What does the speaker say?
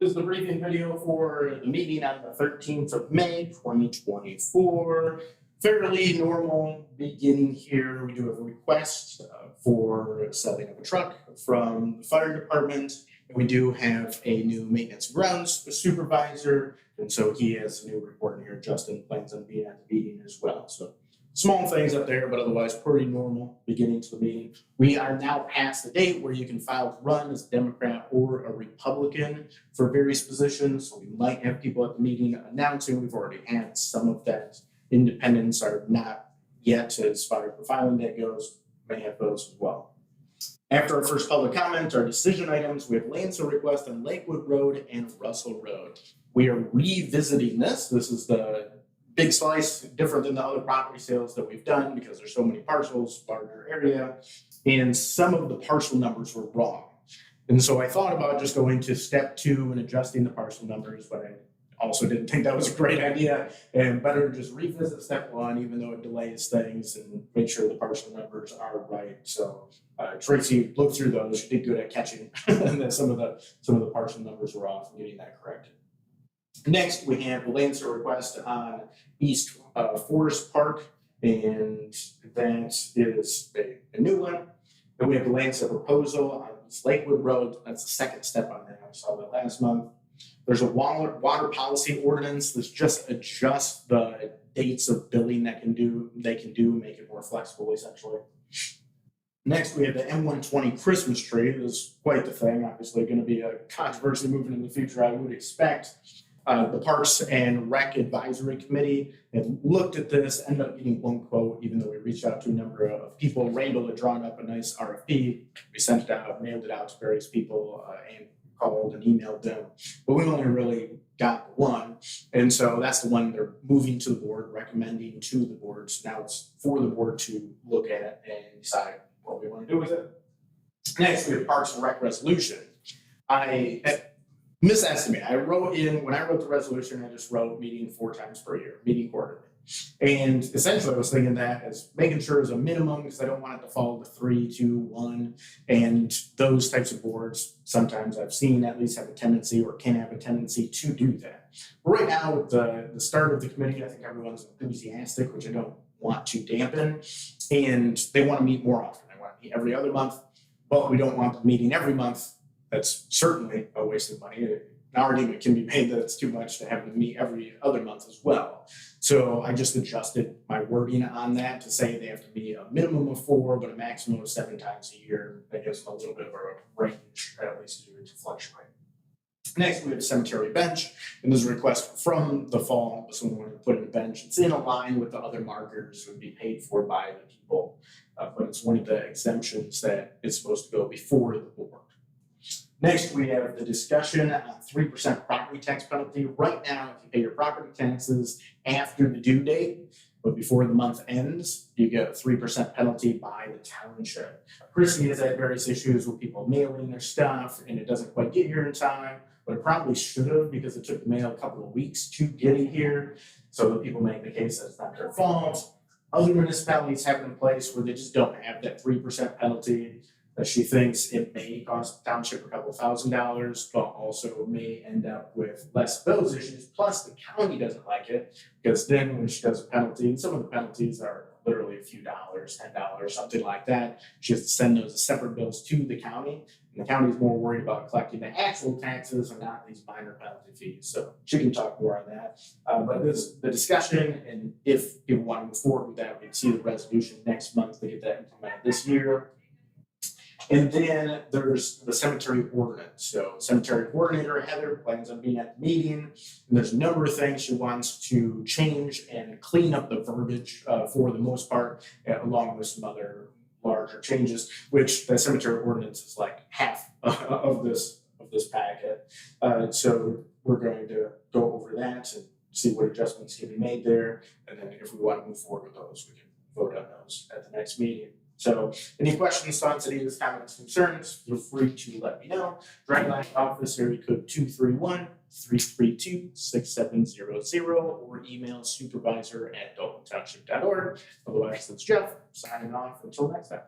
This is the briefing video for the meeting on the 13th of May, 2024. Fairly normal beginning here. We do have a request for setting up a truck from the fire department. And we do have a new maintenance grounds supervisor. And so he has a new report in here. Justin plans on being at the meeting as well. So small things up there, but otherwise pretty normal beginning to the meeting. We are now past the date where you can file to run as a Democrat or a Republican for various positions. So we might have people at the meeting announcing. We've already had some of that. Independents are not yet as far as the filing date goes. May have those as well. After our first public comment, our decision items, we have land sale request on Lakewood Road and Russell Road. We are revisiting this. This is the big slice, different than the other property sales that we've done because there's so many parcels, larger area, and some of the parcel numbers were wrong. And so I thought about just going to step 2 and adjusting the parcel numbers, but I also didn't think that was a great idea, and better to just revisit step 1, even though it delays things, and make sure the parcel numbers are right. So Tracy looked through those. She did good at catching that some of the parcel numbers were off and getting that corrected. Next, we have a land sale request on East Forest Park, and that is a new one. Then we have the land sale proposal on East Lakewood Road. That's the second step on that. I saw that last month. There's a water policy ordinance that just adjusts the dates of billing they can do, make it more flexible, essentially. Next, we have the M120 Christmas tree. This is quite the thing. Obviously, going to be a controversy moving in the future, I would expect. The Parks and Rec Advisory Committee had looked at this, ended up getting one quote, even though we reached out to a number of people. Randall had drawn up a nice RFP. We sent it out, mailed it out to various people, and called and emailed them. But we only really got one. And so that's the one they're moving to the board, recommending to the board. So now it's for the board to look at and decide what we want to do with it. Next, we have Parks and Rec resolution. I misestimate. When I wrote the resolution, I just wrote meeting 4 times per year, meeting quarterly. And essentially I was thinking that as making sure as a minimum, because I don't want it to fall to 3, 2, 1. And those types of boards, sometimes I've seen at least have a tendency or can have a tendency to do that. But right now, with the start of the committee, I think everyone's enthusiastic, which I don't want to dampen. And they want to meet more often. They want to meet every other month, but we don't want them meeting every month. That's certainly a waste of money. An argument can be made that it's too much to have them meet every other month as well. So I just adjusted my wording on that to say they have to be a minimum of 4, but a maximum of 7 times a year. That gives them a little bit of a range, at least to fluctuate. Next, we have a cemetery bench, and there's a request from the fall. Someone wanted to put in a bench. It's in a line with the other markers that would be paid for by the people, but it's one of the exemptions that is supposed to go before the board. Next, we have the discussion on 3% property tax penalty. Right now, if you pay your property taxes after the due date, but before the month ends, you get a 3% penalty by the township. Chrissy has had various issues with people mailing their stuff, and it doesn't quite get here in time, but it probably should have because it took the mail a couple of weeks to get it here. So the people make the case that it's not their fault. Other municipalities have it in place where they just don't have that 3% penalty. She thinks it may cost the township a couple $1,000s, but also may end up with less of those issues. Plus, the county doesn't like it because then when she does a penalty, and some of the penalties are literally a few dollars, $10, something like that, she has to send those as separate bills to the county. And the county is more worried about collecting the actual taxes and not these minor penalty fees. So she can talk more on that. But this the discussion, and if people want to move forward with that, we can see the resolution next month to get that implemented this year. And then there's the cemetery ordinance. So cemetery coordinator, Heather, plans on being at the meeting. And there's a number of things she wants to change and clean up the verbiage for the most part, along with some other larger changes, which the cemetery ordinance is like half of this packet. So we're going to go over that and see what adjustments can be made there. And then if we want to move forward with those, we can vote on those at the next meeting. So any questions, thoughts, any of these comments, concerns, feel free to let me know. Direct line office area code 231-332-6700 or email supervisor@daltontownship.org. Otherwise, it's Jeff signing off until next time.